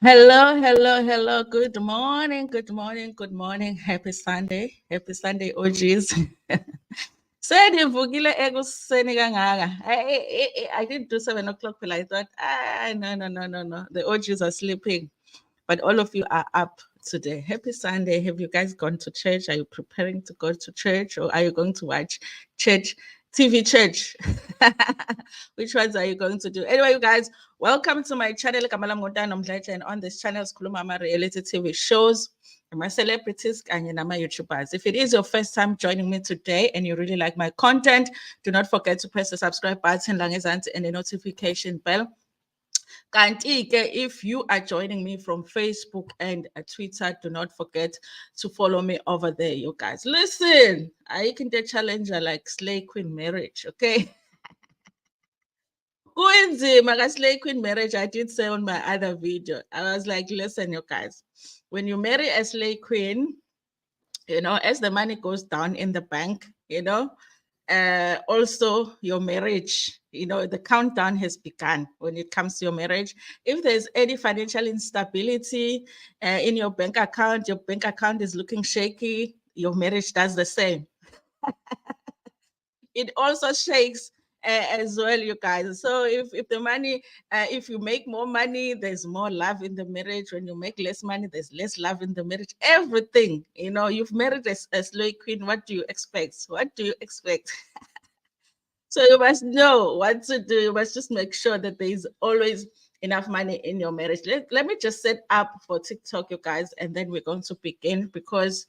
Hello, hello, hello. Good morning, good morning, good morning. Happy Sunday. Happy Sunday, OGs. Senivukile ekuseni kangaka. I didn't do 7 o'clock till I thought, no. The OGs are sleeping. But all of you are up today. Happy Sunday. Have you guys gone to church? Are you preparing to go to church or are you going to watch church? TV church. Which ones are you going to do? Anyway, you guys, welcome to my channel. And on this channel, Kulumama reality TV shows, my celebrities, and my YouTubers. If it is your first time joining me today and you really like my content, do not forget to press the subscribe button and the notification bell. If you are joining me from Facebook and Twitter, do not forget to follow me over there, you guys. Listen, I can do challenger like Slay Queen marriage, okay? My Slay Queen marriage, I did say on my other video. I was like, listen, you guys, when you marry a Slay Queen, as the money goes down in the bank, also your marriage, the countdown has begun when it comes to your marriage. If there's any financial instability in your bank account is looking shaky, your marriage does the same. It also shakes as well, you guys. So if the money, if you make more money, there's more love in the marriage. When you make less money, there's less love in the marriage. Everything, you've married a Slay Queen. What do you expect? What do you expect? So you must know what to do. You must just make sure that there is always enough money in your marriage. Let me just set up for TikTok, you guys, and then we're going to begin because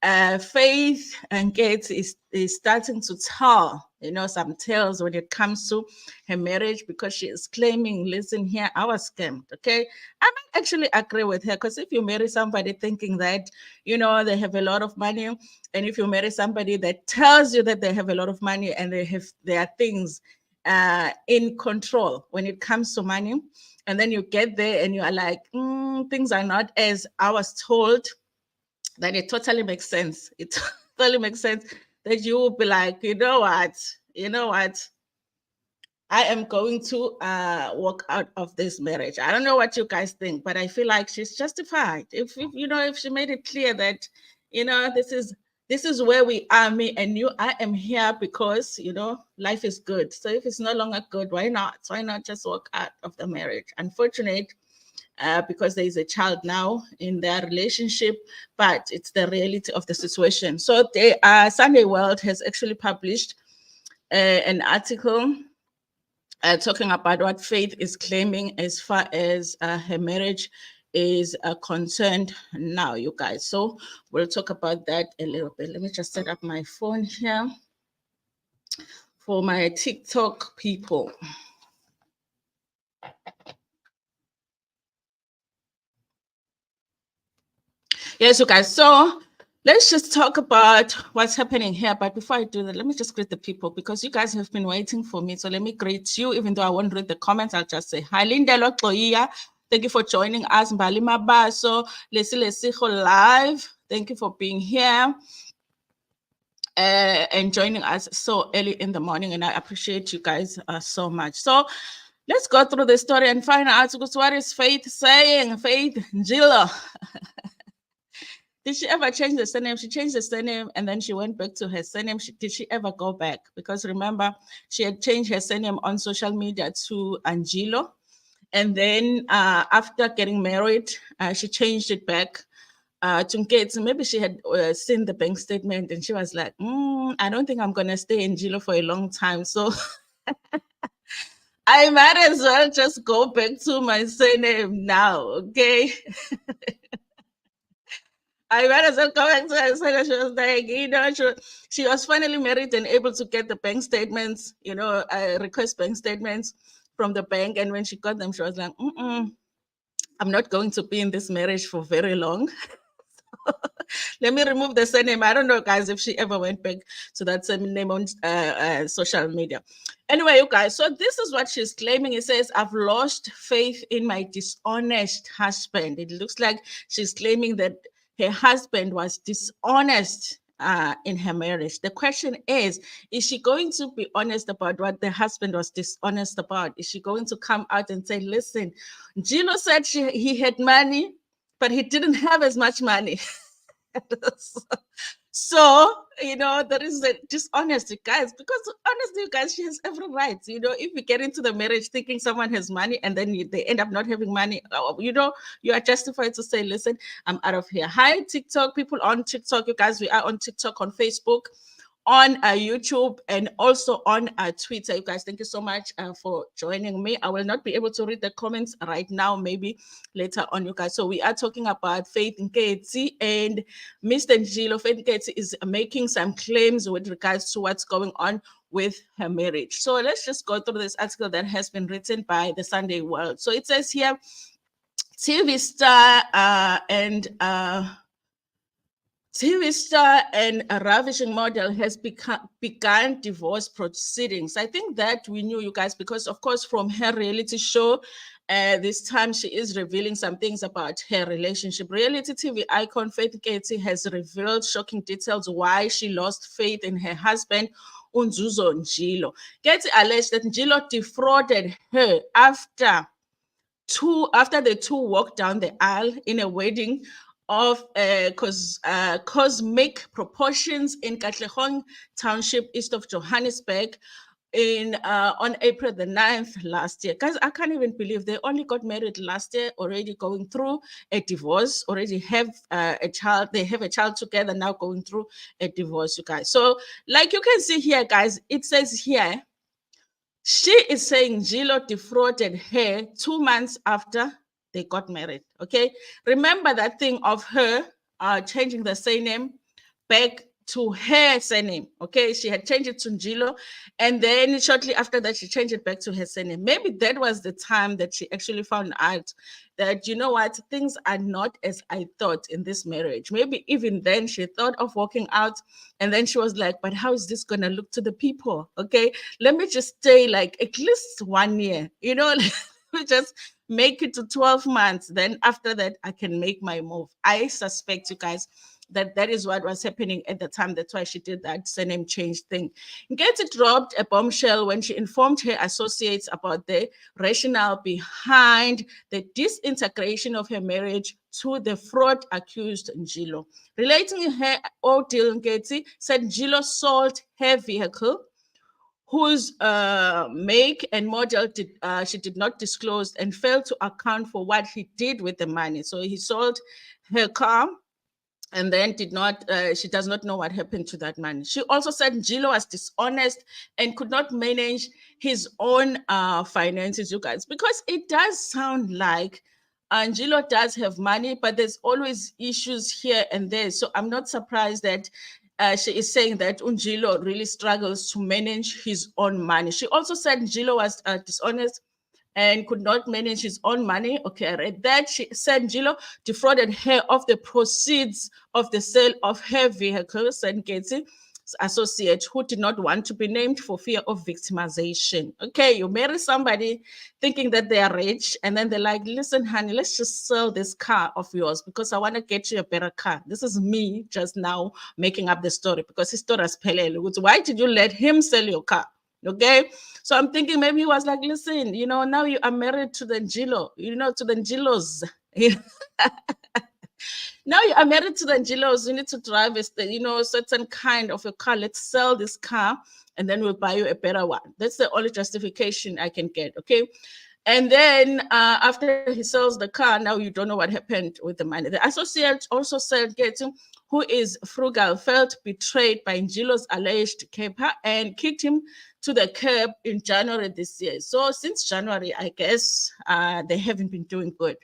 Faith Nketsi is starting to tell, some tales when it comes to her marriage because she is claiming, listen here, I was scammed, okay? I might actually agree with her because if you marry somebody thinking that, they have a lot of money, and if you marry somebody that tells you that they have a lot of money and there are things in control when it comes to money, and then you get there and you are like, things are not as I was told, then it totally makes sense. It totally makes sense that you will be like, you know what, I am going to walk out of this marriage. I don't know what you guys think, but I feel like she's justified. If she made it clear that, this is where we are, me and you. I am here because life is good. So if it's no longer good, why not? Why not just walk out of the marriage? Unfortunate. Because there is a child now in their relationship, but it's the reality of the situation. So Sunday World has actually published an article talking about what Faith is claiming as far as her marriage is concerned now, you guys. So we'll talk about that a little bit. Let me just set up my phone here for my TikTok people. Yes, you guys. So let's just talk about what's happening here. But before I do that, let me just greet the people because you guys have been waiting for me. So let me greet you, even though I won't read the comments. I'll just say hi, Njilo. Thank you for joining us. Mbali Mabaso, Lesiho Live. Thank you for being here and joining us so early in the morning. And I appreciate you guys so much. So let's go through the story and find out what is Faith saying. Faith Njilo. Did she ever change the surname? She changed the surname and then she went back to her surname. Did she ever go back? Because remember, she had changed her surname on social media to Angelo. And then after getting married, she changed it back to Nketsi. Maybe she had seen the bank statement and she was like, I don't think I'm going to stay in Njilo for a long time. So I might as well just go back to my surname now, okay? I might as well go back to her surname. She was like, she was finally married and able to get the bank statements, request bank statements from the bank. And when she got them, she was like, I'm not going to be in this marriage for very long. Let me remove the surname. I don't know, guys, if she ever went back to that same name on social media. Anyway, you guys, so this is what she's claiming. It says, I've lost faith in my dishonest husband. It looks like she's claiming that her husband was dishonest in her marriage. The question is she going to be honest about what the husband was dishonest about? Is she going to come out and say, listen, Njilo said he had money, but he didn't have as much money. So, there is a dishonesty, guys, because honestly, you guys, she has every right. If you get into the marriage thinking someone has money and then they end up not having money, you are justified to say, listen, I'm out of here. Hi, TikTok, people on TikTok, you guys, we are on TikTok, on Facebook, on YouTube, and also on Twitter. You guys, thank you so much for joining me. I will not be able to read the comments right now, maybe later on, you guys. So we are talking about Faith Nketsi, and Mr. Njilo. Faith Nketsi is making some claims with regards to what's going on with her marriage. So let's just go through this article that has been written by the Sunday World. So it says here, TV star and a ravishing model has begun divorce proceedings. I think that we knew, you guys, because of course from her reality show, this time she is revealing some things about her relationship. Reality TV icon Faith Nketsi has revealed shocking details why she lost faith in her husband, Njilo. Nketsi alleged that Njilo defrauded her after the two walked down the aisle in a wedding of cosmic proportions in Katlehong Township, east of Johannesburg, on April the 9th last year. Guys, I can't even believe they only got married last year, already going through a divorce, already have a child. They have a child together, now going through a divorce, you guys. So like you can see here, guys, it says here, she is saying Njilo defrauded her 2 months after they got married. Okay. Remember that thing of her changing the surname back to her surname. Okay. She had changed it to Njilo. And then shortly after that, she changed it back to her surname. Maybe that was the time that she actually found out that, you know what, things are not as I thought in this marriage. Maybe even then she thought of walking out, and then she was like, but how is this going to look to the people? Okay. Let me just stay like at least 1 year, let me just make it to 12 months. Then after that, I can make my move. I suspect, you guys, that is what was happening at the time. That's why she did that surname change thing. Nketsi dropped a bombshell when she informed her associates about the rationale behind the disintegration of her marriage to the fraud accused Njilo. Relating her ordeal, Nketsi said Njilo sold her vehicle, whose make and model she did not disclose, and failed to account for what he did with the money. So he sold her car, and then she does not know what happened to that money. She also said Njilo was dishonest and could not manage his own finances, you guys, because it does sound like Njilo does have money, but there's always issues here and there. So I'm not surprised that she is saying that Njilo really struggles to manage his own money. She also said Njilo was dishonest and could not manage his own money. Okay, I read that. She said Njilo defrauded her of the proceeds of the sale of her vehicle, said Nketsi associate, who did not want to be named for fear of victimization. Okay, you marry somebody thinking that they are rich, and then they're like, listen, honey, let's just sell this car of yours because I want to get you a better car. This is me just now making up the story because his story is pelele. Why did you let him sell your car? Okay, so I'm thinking maybe he was like, listen, now you are married to the Njilo, to the Njilos. Now you are married to the Njilos, you need to drive a certain kind of a car. Let's sell this car and then we'll buy you a better one. That's the only justification I can get, okay? And then after he sells the car, now you don't know what happened with the money. The associate also said Nketsi, who is frugal, felt betrayed by Njilo's alleged caper and kicked him to the curb in January this year. So since January, I guess they haven't been doing good.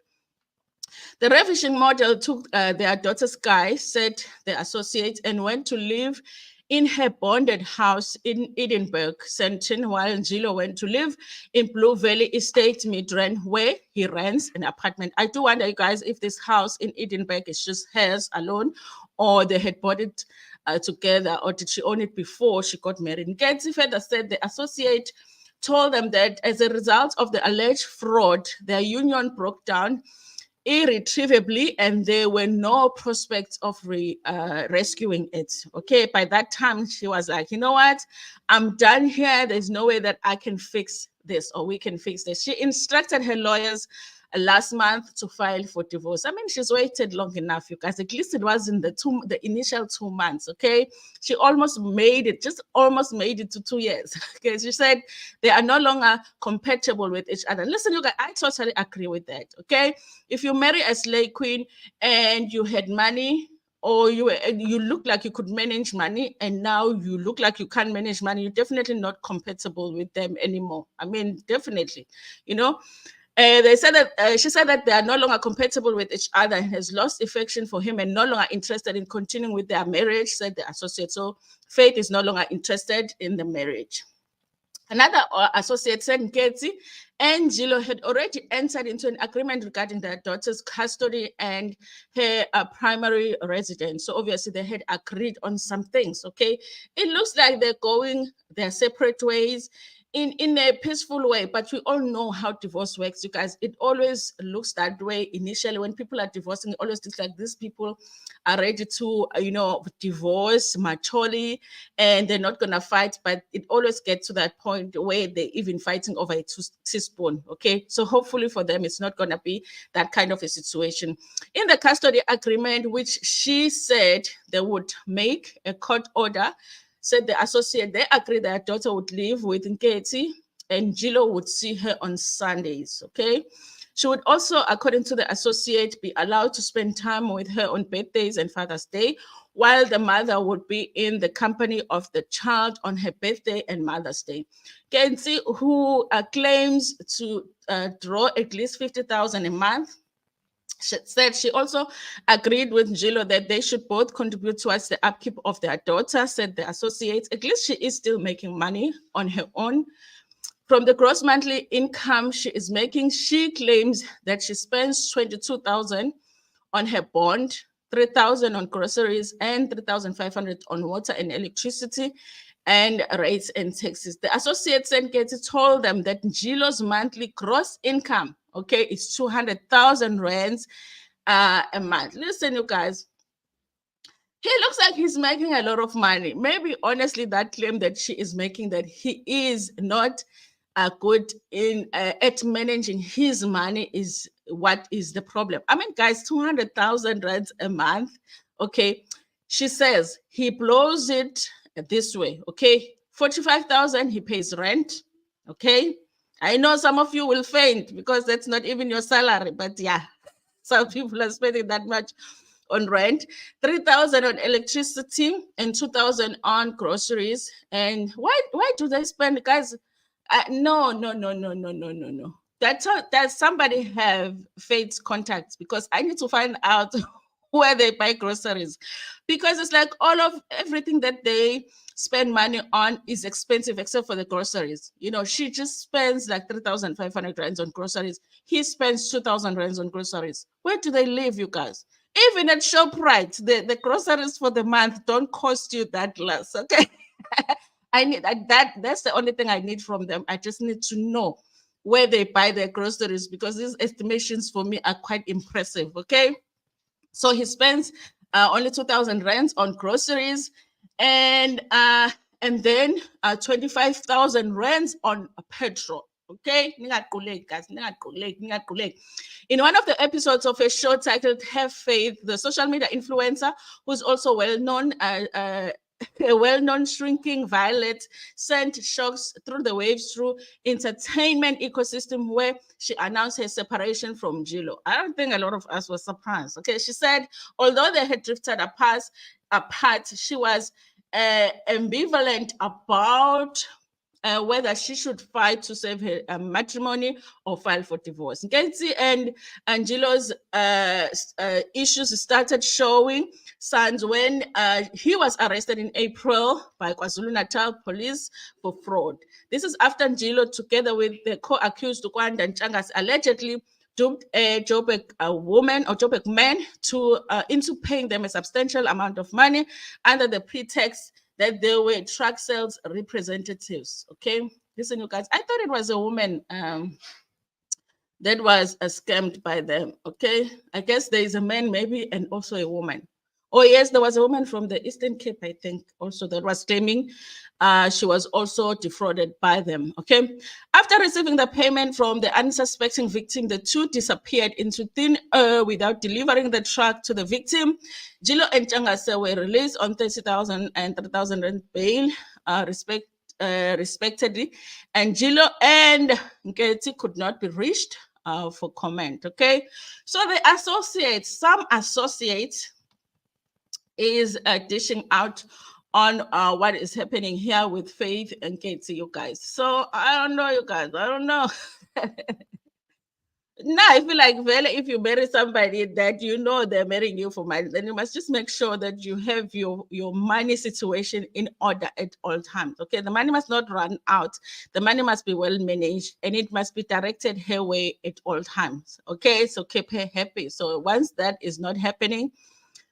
The ravishing model took their daughter's car, said the associate, and went to live in her bonded house in Edinburgh, Sandton, while Njilo went to live in Blue Valley Estate, Midrand, where he rents an apartment. I do wonder, you guys, if this house in Edinburgh is just hers alone, or they had bought it together, or did she own it before she got married? Nketsi further said the associate told them that as a result of the alleged fraud, their union broke down irretrievably, and there were no prospects of rescuing it. Okay, by that time she was like, you know what, I'm done here. There's no way that I can fix this, or we can fix this. She instructed her lawyers last month to file for divorce. I mean, she's waited long enough, you guys. At least it was in the initial 2 months. Okay, she almost made it, just almost made it to 2 years. Okay, she said they are no longer compatible with each other. Listen, you guys, I totally agree with that. Okay, if you marry a slave queen and you had money, or you look like you could manage money, and now you look like you can't manage money, you're definitely not compatible with them anymore. I mean, definitely, you know. They said that she said that they are no longer compatible with each other and has lost affection for him and no longer interested in continuing with their marriage, said the associate. So Faith is no longer interested in the marriage. Another associate said Nketsi and Njilo had already entered into an agreement regarding their daughter's custody and her primary residence. So obviously they had agreed on some things. Okay, it looks like they're going their separate ways in a peaceful way, but we all know how divorce works, you guys. It always looks that way initially. When people are divorcing, it always looks like these people are ready to, divorce maturely, and they're not gonna fight, but it always gets to that point where they're even fighting over a teaspoon. Okay, so hopefully for them it's not gonna be that kind of a situation. In the custody agreement, which she said they would make a court order, said the associate, they agreed their daughter would live with Nketsi and Njilo would see her on Sundays. Okay, she would also, according to the associate, be allowed to spend time with her on birthdays and Father's Day, while the mother would be in the company of the child on her birthday and Mother's Day. Nketsi, who claims to draw at least 50,000 a month, she said she also agreed with Njilo that they should both contribute towards the upkeep of their daughter, said the associate. At least she is still making money on her own. From the gross monthly income she is making, she claims that she spends 22,000 on her bond, 3,000 on groceries, and 3,500 on water and electricity, and rates and taxes. The associate said Nketsi told them that Njilo's monthly gross income, okay, is 200,000 rands a month. Listen, you guys, he looks like he's making a lot of money. Maybe honestly, that claim that she is making, that he is not good in at managing his money, is what is the problem. I mean, guys, 200,000 rands a month. Okay, she says he blows it this way. Okay, 45,000 he pays rent. Okay, I know some of you will faint because that's not even your salary, but yeah, some people are spending that much on rent, 3,000 on electricity, and 2,000 on groceries. And why do they spend, guys? No, no, no, no, no, no, no, no. Does somebody have Faith's contacts? Because I need to find out where they buy groceries, because it's like all of everything that they spend money on is expensive except for the groceries. She just spends like 3,500 rands on groceries. He spends 2,000 rands on groceries. Where do they live, you guys? Even at ShopRite, the groceries for the month don't cost you that less. Okay. I need that. That's the only thing I need from them. I just need to know where they buy their groceries, because these estimations for me are quite impressive. Okay, so he spends only 2,000 rands on groceries, and then 25,000 rands on petrol. Okay, guys. In one of the episodes of a show titled Have Faith, the social media influencer, who's also well known, a well-known shrinking Violet, sent shocks through the waves through entertainment ecosystem, where she announced her separation from Njilo. I don't think a lot of us were surprised. Okay, she said although they had drifted apart, she was ambivalent about whether she should fight to save her matrimony or file for divorce. Nketsi and Angelo's issues started showing signs when he was arrested in April by KwaZulu-Natal police for fraud. This is after Njilo, together with the co-accused Kwanda Nchangas, allegedly duped a Joburg woman or Joburg man into paying them a substantial amount of money under the pretext that they were truck sales representatives. Okay, listen, you guys, I thought it was a woman that was scammed by them. Okay, I guess there is a man maybe and also a woman. Oh yes, there was a woman from the Eastern Cape, I think, also that was claiming she was also defrauded by them. Okay, after receiving the payment from the unsuspecting victim, the two disappeared into thin air without delivering the truck to the victim. Njilo and Changase were released on 30,000 and 3,000 rand bail, respectively, and Njilo and Nketsi could not be reached for comment. Okay, so the associates, some associates, is dishing out on what is happening here with Faith Nketsi, you guys. So I don't know, you guys. I don't know. No, I feel like if you marry somebody that you know they're marrying you for money, then you must just make sure that you have your money situation in order at all times. Okay, the money must not run out. The money must be well managed, and it must be directed her way at all times. Okay, so keep her happy. So once that is not happening,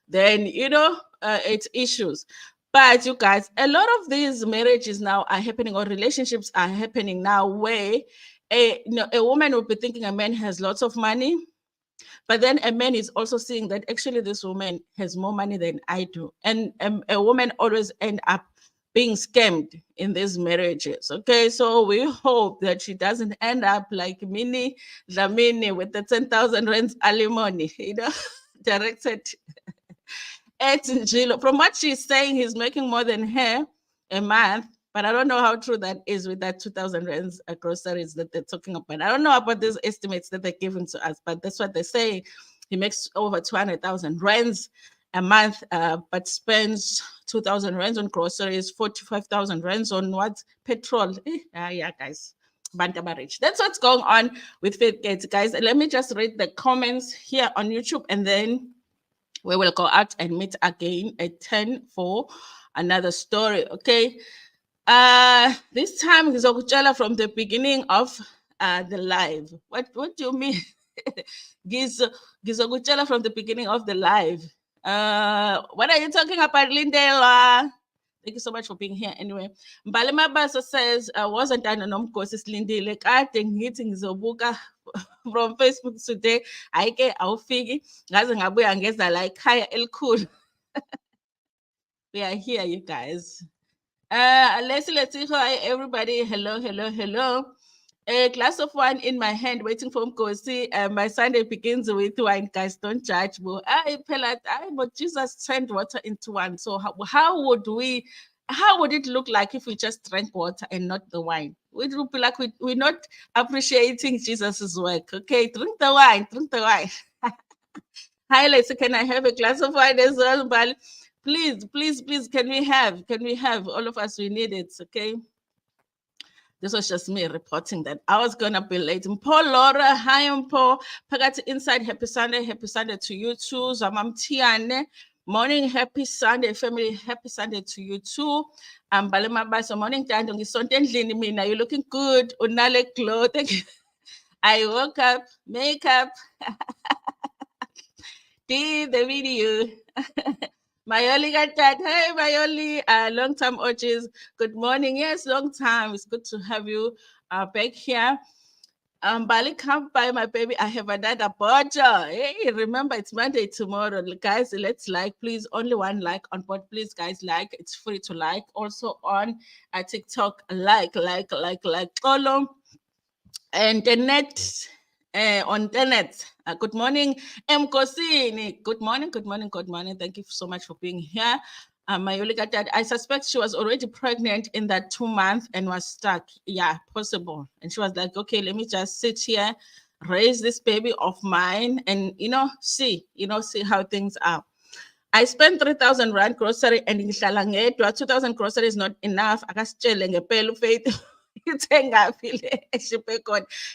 then it's issues. But you guys, a lot of these marriages now are happening, or relationships are happening now, where a woman will be thinking a man has lots of money, but then a man is also seeing that actually this woman has more money than I do, and a woman always end up being scammed in these marriages. Okay, so we hope that she doesn't end up like Mini Dlamini with the 10,000 rands alimony, directed at Njilo. From what she's saying, he's making more than her a month, but I don't know how true that is with that 2,000 rands groceries that they're talking about. I don't know about these estimates that they're giving to us, but that's what they say. He makes over 200,000 rands a month, but spends 2,000 rands on groceries, 45,000 rands on what? Petrol. Yeah, guys. Bantaba rich. That's what's going on with Faith Nketsi, guys. Let me just read the comments here on YouTube, and then we will go out and meet again at 10 for another story. Okay. This time ngizokutshela from the beginning of the live. What do you mean? Ngizokutshela from the beginning of the live. What are you talking about, Lindela? Thank you so much for being here. Anyway, Mbale Mabasa says, wasn't I nomkhosi silindile kade ngithi ngizobuka from Facebook today. Ayike awufiki ngaze ngabuya ngeza la ekhaya elikhulu. We are here, you guys. Let's see. Hi, everybody. Hello. A glass of wine in my hand, waiting for Mkosi. My Sunday begins with wine, guys. Don't judge. But Jesus turned water into wine. So how would it look like if we just drank water and not the wine? It would be like we're not appreciating Jesus's work. Okay, drink the wine. Hi, Lisa, can I have a glass of wine as well? But please, can we have all of us? We need it. Okay. This was just me reporting that I was gonna be late. Mpo Laura, hi Mpo. Pagati Inside, happy Sunday to you too. Zamam Tiane. Morning, happy Sunday, family, happy Sunday to you too. Balema Baso, morning, Tandong is Sonten Mina. You're looking good. Unale glow. Thank you. I woke up, makeup. Did the video. Mayoli got that. Hey, Mayoli, long time OGs. Good morning. Yes, long time. It's good to have you back here. Bali, come by my baby. I have another bojo. Hey, remember it's Monday tomorrow. Guys, let's like, please. Only one like on board. Please, guys, like. It's free to like. Also on TikTok, like. Follow. And the net. On the net. Good morning, Mkosini. Good morning. Thank you so much for being here. Mayoli got that. I suspect she was already pregnant in that 2 months and was stuck. Yeah, possible. And she was like, okay, let me just sit here, raise this baby of mine, and see how things are. I spent 3,000 rand grocery and in 2,000 grocery is not enough. Faith.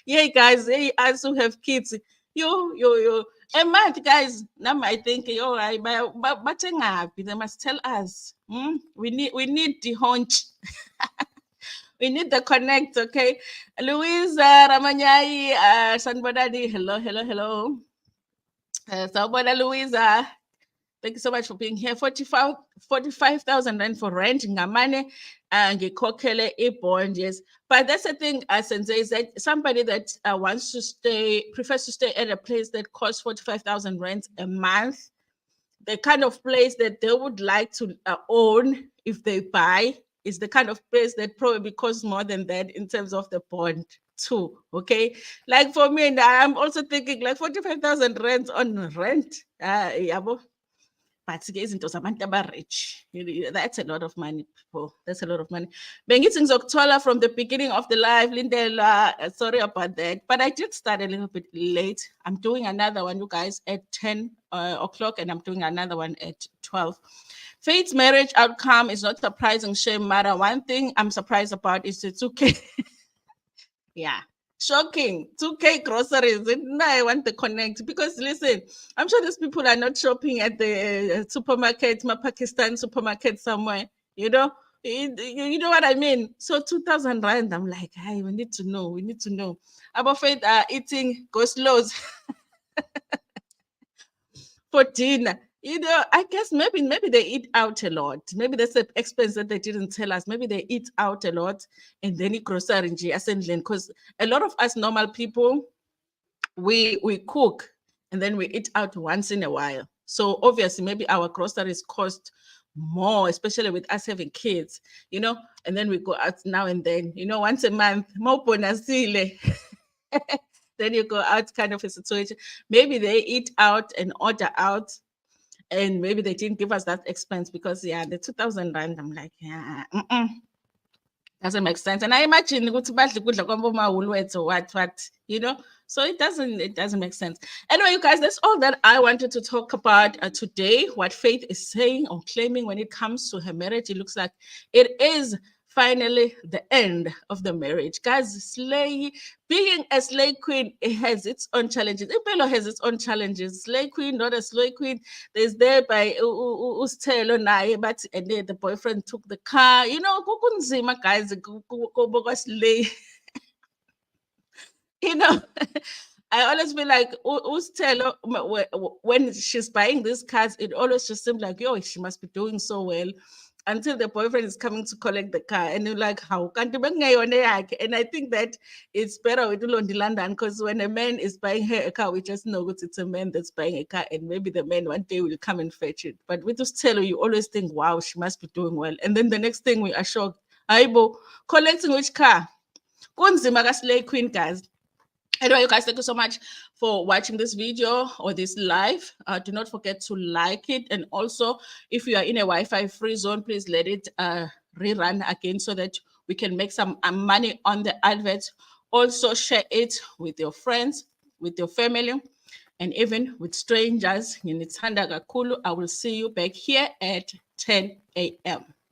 Yeah, guys, they also have kids. Yo. A month, guys. Now I think, they must tell us. We need the hunch. We need the connect, okay? Louisa Ramanyai, Sanbodadi, hello. Sanboda Louisa. Thank you so much for being here. 45,000 rand for rent ngamane ngikhokhele i-bond, yes. But that's the thing, Sensei, is that somebody that wants to prefers to stay at a place that costs 45,000 rand a month, the kind of place that they would like to own if they buy is the kind of place that probably costs more than that in terms of the bond too. Okay, like for me, and I'm also thinking like 45,000 rent on rent. Yabo. But izinto zabantu aba-rich, that's a lot of money, people. That's a lot of money. Bengithi ngizokuthola from the beginning of the live, Lindela. Sorry about that, but I did start a little bit late. I'm doing another one, you guys, at 10 o'clock, and I'm doing another one at 12. Faith's marriage outcome is not surprising, shame matter. One thing I'm surprised about is it's okay. Yeah. Shocking. 2K groceries. And I want to connect because listen, I'm sure these people are not shopping at the supermarket, my Pakistan supermarket somewhere, you know. You know what I mean? So 2,000 rand. I'm like, hey, we need to know. We need to know. About Faith eating go-slows for dinner. I guess maybe they eat out a lot. Maybe that's an expense that they didn't tell us. Maybe they eat out a lot and then it grocery because a lot of us normal people, we cook and then we eat out once in a while. So obviously maybe our groceries cost more, especially with us having kids, and then we go out now and then, once a month, more bonasile. Then you go out kind of a situation. Maybe they eat out and order out and maybe they didn't give us that expense because the 2,000 rand, I'm like, yeah, doesn't make sense. And I imagine ukuthi badla ukudla kwamawulwethu or what, so it doesn't make sense. Anyway, you guys, that's all that I wanted to talk about today. What Faith is saying or claiming when it comes to her marriage, it looks like it is finally the end of the marriage. Guys, being a slay queen, it has its own challenges. Impelo has its own challenges. Slay queen, not a slay queen. There's there by Ustelo naye, but and then the boyfriend took the car. Kukunzima, guys, slay. I always feel like Ustelo, when she's buying these cars, it always just seems like, yo, she must be doing so well until the boyfriend is coming to collect the car. And you're like, how can't you bring? And I think that it's better with London because when a man is buying her a car, we just know it's a man that's buying a car and maybe the man one day will come and fetch it. But with Ustelo, you always think, wow, she must be doing well. And then the next thing we are shocked, Aibo, collecting which car? Kunzima ka-slay queen, guys. Anyway, you guys, thank you so much for watching this video or this live. Do not forget to like it. And also, if you are in a Wi-Fi free zone, please let it rerun again so that we can make some money on the advert. Also, share it with your friends, with your family, and even with strangers. I will see you back here at 10 a.m.